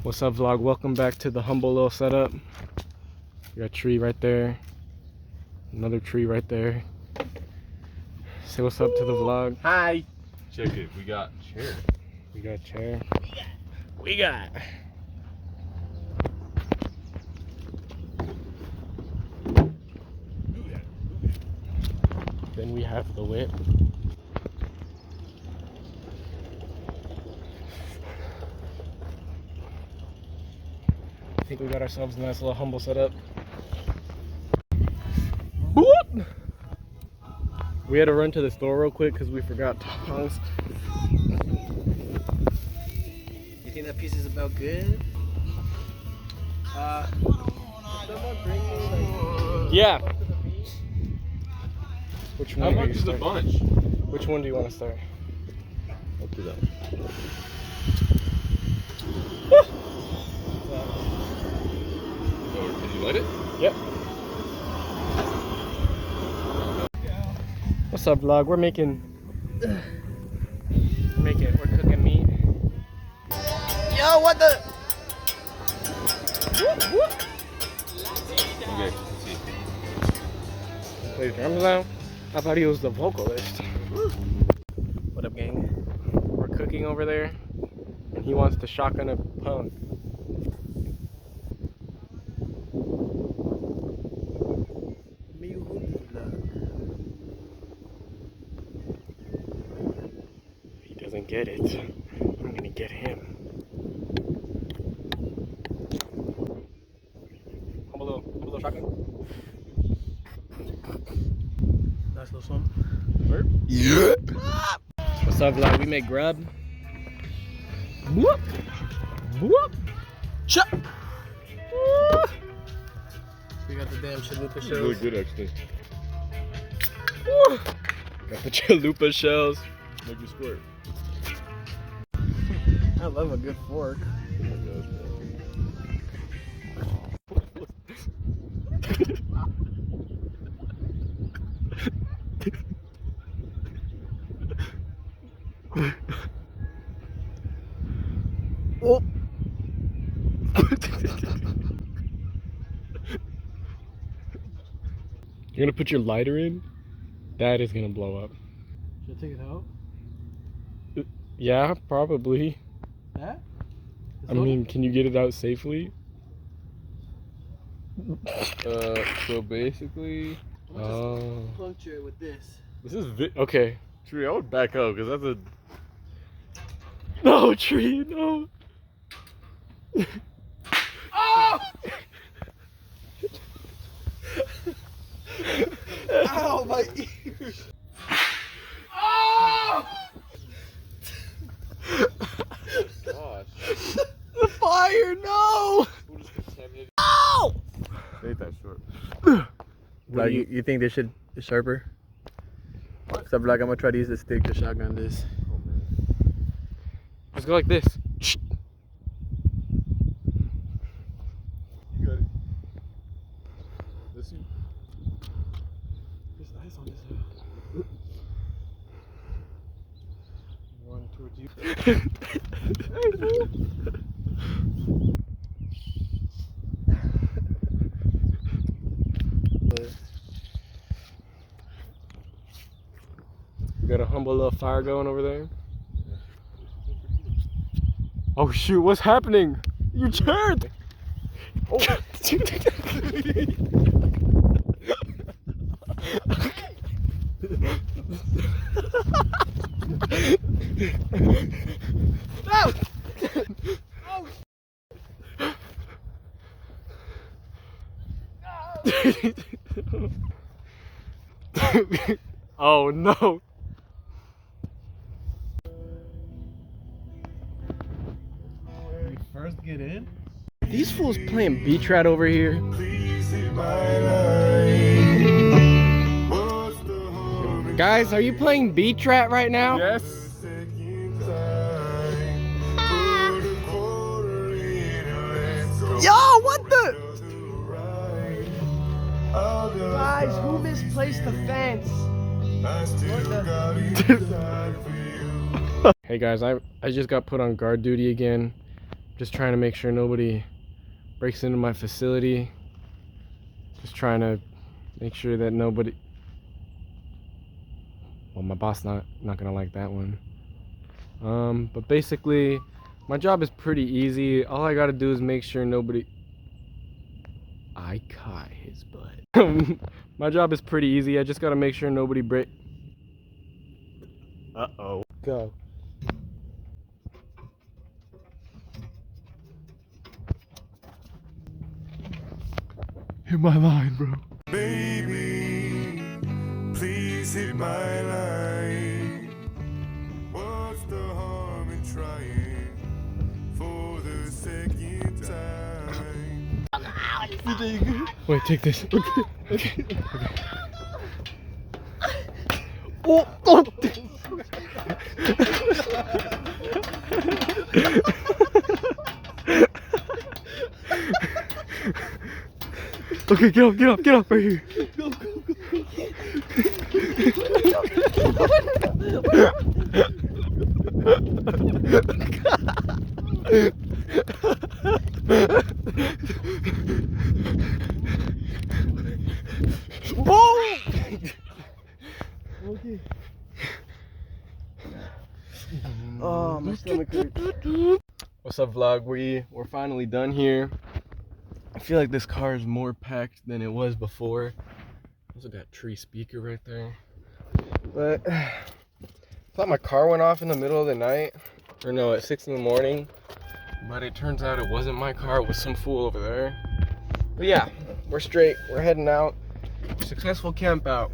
What's up, vlog? Welcome back to the humble little setup. We got a tree right there, another tree right there. Say what's up to the vlog. Hi. Check it. We got chair. We got a chair. We got. Then we have the whip. I think we got ourselves a nice little humble setup. Boop! We had to run to the store real quick because we forgot tongs. You think that piece is about good? Someone bring me like... Yeah. Which one? How much is the bunch? Which one do you want to start? I'll do that. Can you light it? Yep. What's up, vlog? We're cooking meat. Yo, what the? Okay, let's see. Play the drums now. I thought he was the vocalist. What up, gang? We're cooking over there, and he wants to shotgun a punk. He doesn't get it. I'm gonna get him. Humble little shotgun. Nice little song. Yeah. What's up, vlog? We make grub. Whoop. Whoop. Chop. We got the damn chalupa It's really good, actually. Woo. Got the chalupa shells. Make me squirt. I love a good fork. Oh my gosh, Oh. You're gonna put your lighter in? That is gonna blow up. Should I take it out? Yeah, probably. That? I mean, can you get it out safely? So basically, Puncture it with this. This is okay. Tree, I would back up because that's a. No, tree, no. Oh! Ow, my ears! Oh! Gosh. The fire, no! We'll just contaminate it. Ow! It ain't that short. Like, you think they should be sharper? What? So, like, I'm gonna try to use the stick to shotgun this. Oh man. Just go like this. You got it. Let's see. There's ice on this. One towards you. We got a humble little fire going over there. Oh shoot, what's happening? You turned! Oh. No! Oh! Oh no! We first get in. These fools playing beach rat over here. Guys, are you playing beach rat right now? Yes. Yo, what the? Guys, who misplaced the fence? Hey guys, I just got put on guard duty again. Just trying to make sure nobody breaks into my facility. Just trying to make sure that nobody... Well, my boss not gonna like that one. But basically, my job is pretty easy. All I gotta do is make sure nobody... I caught his butt. My job is pretty easy. I just gotta make sure nobody break... Uh-oh. Go. Hit my line, bro. Baby, please hit my line. What's the harm in trying for the second time? Wait, take this. Okay. Oh, oh. Okay, get up right here. Oh! Okay. Oh, my stomach hurts. What's up, vlog? We're finally done here. I feel like this car is more packed than it was before. Also got tree speaker right there. But I thought my car went off in the middle of the night. Or no, at 6 in the morning. But it turns out it wasn't my car, it was some fool over there. But yeah, we're straight. We're heading out. Successful camp out.